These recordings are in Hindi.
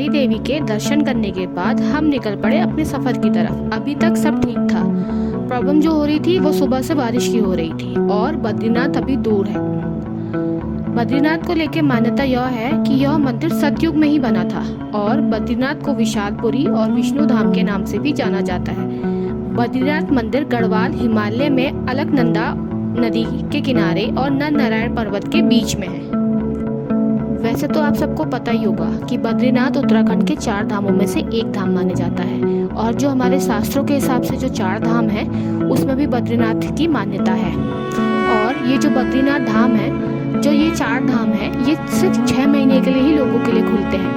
काली देवी के दर्शन करने के बाद हम निकल पड़े अपने सफ़र की तरफ। अभी तक सब ठीक था। प्रॉब्लम जो हो रही थी वो सुबह से बारिश की हो रही थी और बद्रीनाथ अभी दूर है। बद्रीनाथ को लेकर मान्यता यह है कि यह मंदिर सतयुग में ही बना था और बद्रीनाथ को विशालपुरी और विष्णु धाम के नाम से भी जाना जाता है। बद्रीनाथ मंदिर गढ़वाल हिमालय में अलकनंदा नदी के किनारे और नर नारायण पर्वत के बीच में है। वैसे तो आप सबको पता ही होगा कि बद्रीनाथ उत्तराखंड के 4 धामों में से एक धाम माना जाता है और जो हमारे शास्त्रों के हिसाब से जो 4 धाम है उसमें भी बद्रीनाथ की मान्यता है। और ये जो बद्रीनाथ धाम है, जो ये 4 धाम है, ये सिर्फ 6 महीने के लिए ही लोगों के लिए खुलते हैं।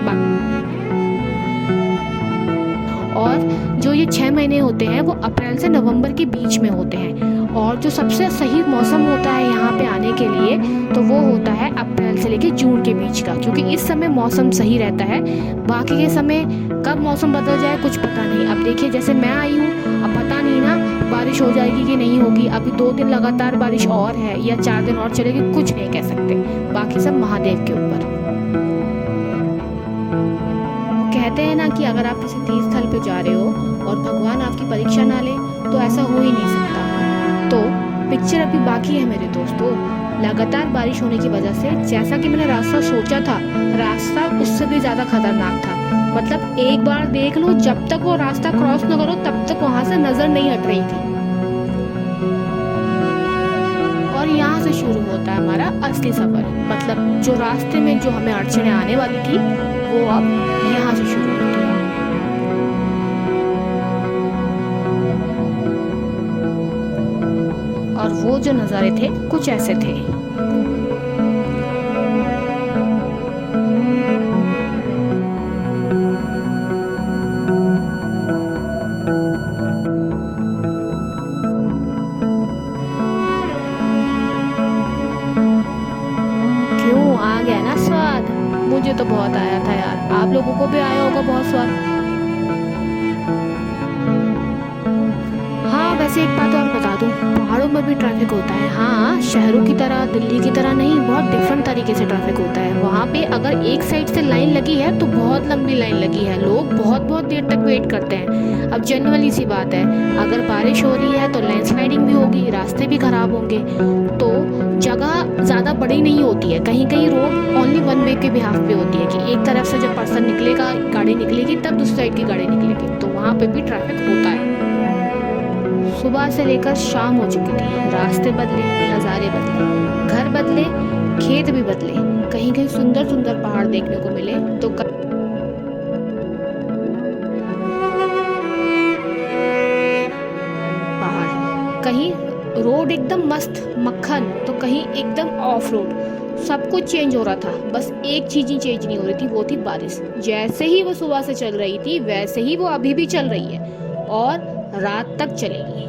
और जो ये 6 महीने होते हैं वो अप्रैल से नवंबर के बीच में होते हैं। और जो सबसे सही मौसम होता है यहाँ पे आने के लिए तो वो होता है अप्रैल से लेके जून के बीच का, क्योंकि इस समय मौसम सही रहता है। बाकी के समय कब मौसम बदल जाए कुछ पता नहीं। अब देखिए जैसे मैं आई हूँ, अब पता नहीं ना बारिश हो जाएगी कि नहीं होगी। अभी 2 दिन लगातार बारिश और है या 4 दिन और चलेगी, कुछ नहीं कह सकते। बाकी सब महादेव के ऊपर। कहते हैं ना कि अगर आप किसी तीर्थ स्थल पे जा रहे हो और भगवान आपकी परीक्षा ना ले तो ऐसा हो ही नहीं सकता। तो पिक्चर अभी बाकी है मेरे दोस्तों। लगातार बारिश होने की वजह से जैसा कि मैंने रास्ता सोचा था, रास्ता उससे भी ज़्यादा खतरनाक था। मतलब एक बार देख लो, जब तक वो रास्ता क्रॉस न करो तब तक वहाँ से नज़र नहीं हट रही थी। और यहाँ से शुरू होता है हमारा असली सफ़र। मतलब जो रास्ते में जो हमें अड़चने आने वाली थी वो अब यहाँ से शुरू होती है। और वो जो नज़ारे थे कुछ ऐसे थे। क्यों आ गया ना स्वाद? मुझे तो बहुत आया था यार। आप लोगों को भी आया होगा बहुत स्वाद। हाँ वैसे एक बात और बता दूं, पहाड़ों में भी ट्रैफिक होता है। हाँ, शहरों की तरह दिल्ली की तरह नहीं, बहुत डिफरेंट तरीके से ट्रैफिक होता है। वहाँ पे अगर एक साइड से लाइन लगी है तो बहुत लंबी लाइन लगी है, लोग बहुत बहुत देर तक वेट करते हैं। अब जनरली सी बात है, अगर बारिश हो रही है तो लैंडस्लाइडिंग भी होगी, रास्ते भी खराब होंगे। तो जगह ज़्यादा बड़ी नहीं होती है, कहीं कहीं रोड ओनली 1 वे के बिहाफ पे होती है कि एक तरफ से जब पर्सन निकलेगा, गाड़ी निकलेगी, तब दूसरी साइड की गाड़ी निकलेगी। तो वहाँ पे भी ट्रैफिक होता है। सुबह से लेकर शाम हो चुकी थी। रास्ते बदले, नज़ारे बदले, घर बदले, खेत भी बदले। कहीं कहीं सुंदर सुंदर पहाड़ देखने को मिले तो पहाड़, कहीं रोड एकदम मस्त मक्खन तो कहीं एकदम ऑफ रोड। सब कुछ चेंज हो रहा था, बस एक चीज़ ही चेंज नहीं हो रही थी, वो थी बारिश। जैसे ही वो सुबह से चल रही थी वैसे ही वो अभी भी चल रही है और रात तक चलेगी।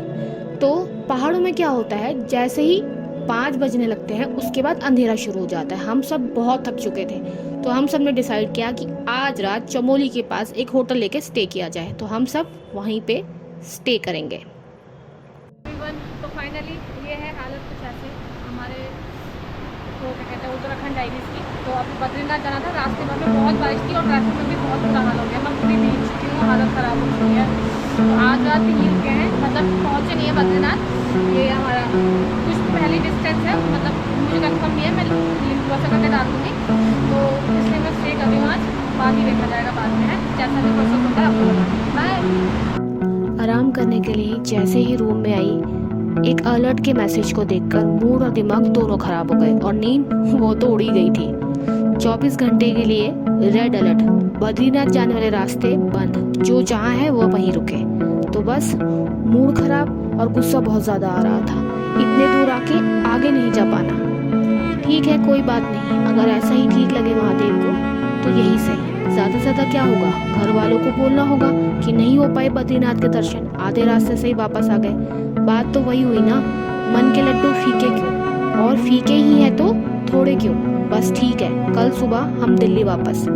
तो पहाड़ों में क्या होता है, जैसे ही 5 बजने लगते हैं उसके बाद अंधेरा शुरू हो जाता है। हम सब बहुत थक चुके थे तो हम सब ने डिसाइड किया कि आज रात चमोली के पास एक होटल लेके स्टे किया जाए। तो हम सब वहीं पे स्टे करेंगे। तो फाइनली ये है हालत कुछ ऐसे हमारे तो क्या कहते हैं उत्तराखंड डायरीज की। तो अभी बद्रीनाथ जाना था, रास्ते में बहुत बारिश थी और ट्रैफिक में भी बहुत बुरा हाल हो गया। मैं पूरी भीग चुकी हूँ, हालत ख़राब हो चुकी है। तो आज रात भी ही रुके हैं, मतलब पहुँचे नहीं है बद्रीनाथ। ये हमारा कुछ पहली डिस्टेंस है, मतलब मुझे कंफर्म नहीं है, मैं वैसा करके डाल दूँगी। तो इसलिए मैं स्टे कर रही हूँ आज, बाद ही देखा जाएगा बाद में है, जैसा भी प्रोसेस होता है आपको बाय। आराम करने के लिए जैसे ही रूम में आई, एक अलर्ट के मैसेज को देखकर मूड और दिमाग दोनों खराब हो गए और नींद वो तो उड़ी गई थी। 24 घंटे के लिए रेड अलर्ट, बद्रीनाथ जाने वाले रास्ते बंद, जो जहाँ है वो वहीं रुके। तो बस मूड खराब और गुस्सा बहुत ज़्यादा आ रहा था, इतने दूर आके आगे नहीं जा पाना। ठीक है कोई बात नहीं, अगर ऐसा ही ठीक लगे महादेव को तो यही सही। ज़्यादा से ज़्यादा क्या होगा, घर वालों को बोलना होगा कि नहीं हो पाए बद्रीनाथ के दर्शन, आधे रास्ते से ही वापस आ गए। बात तो वही हुई ना, मन के लड्डू फीके क्यों, और फीके ही है तो थोड़े क्यों। बस ठीक है, कल सुबह हम दिल्ली वापस।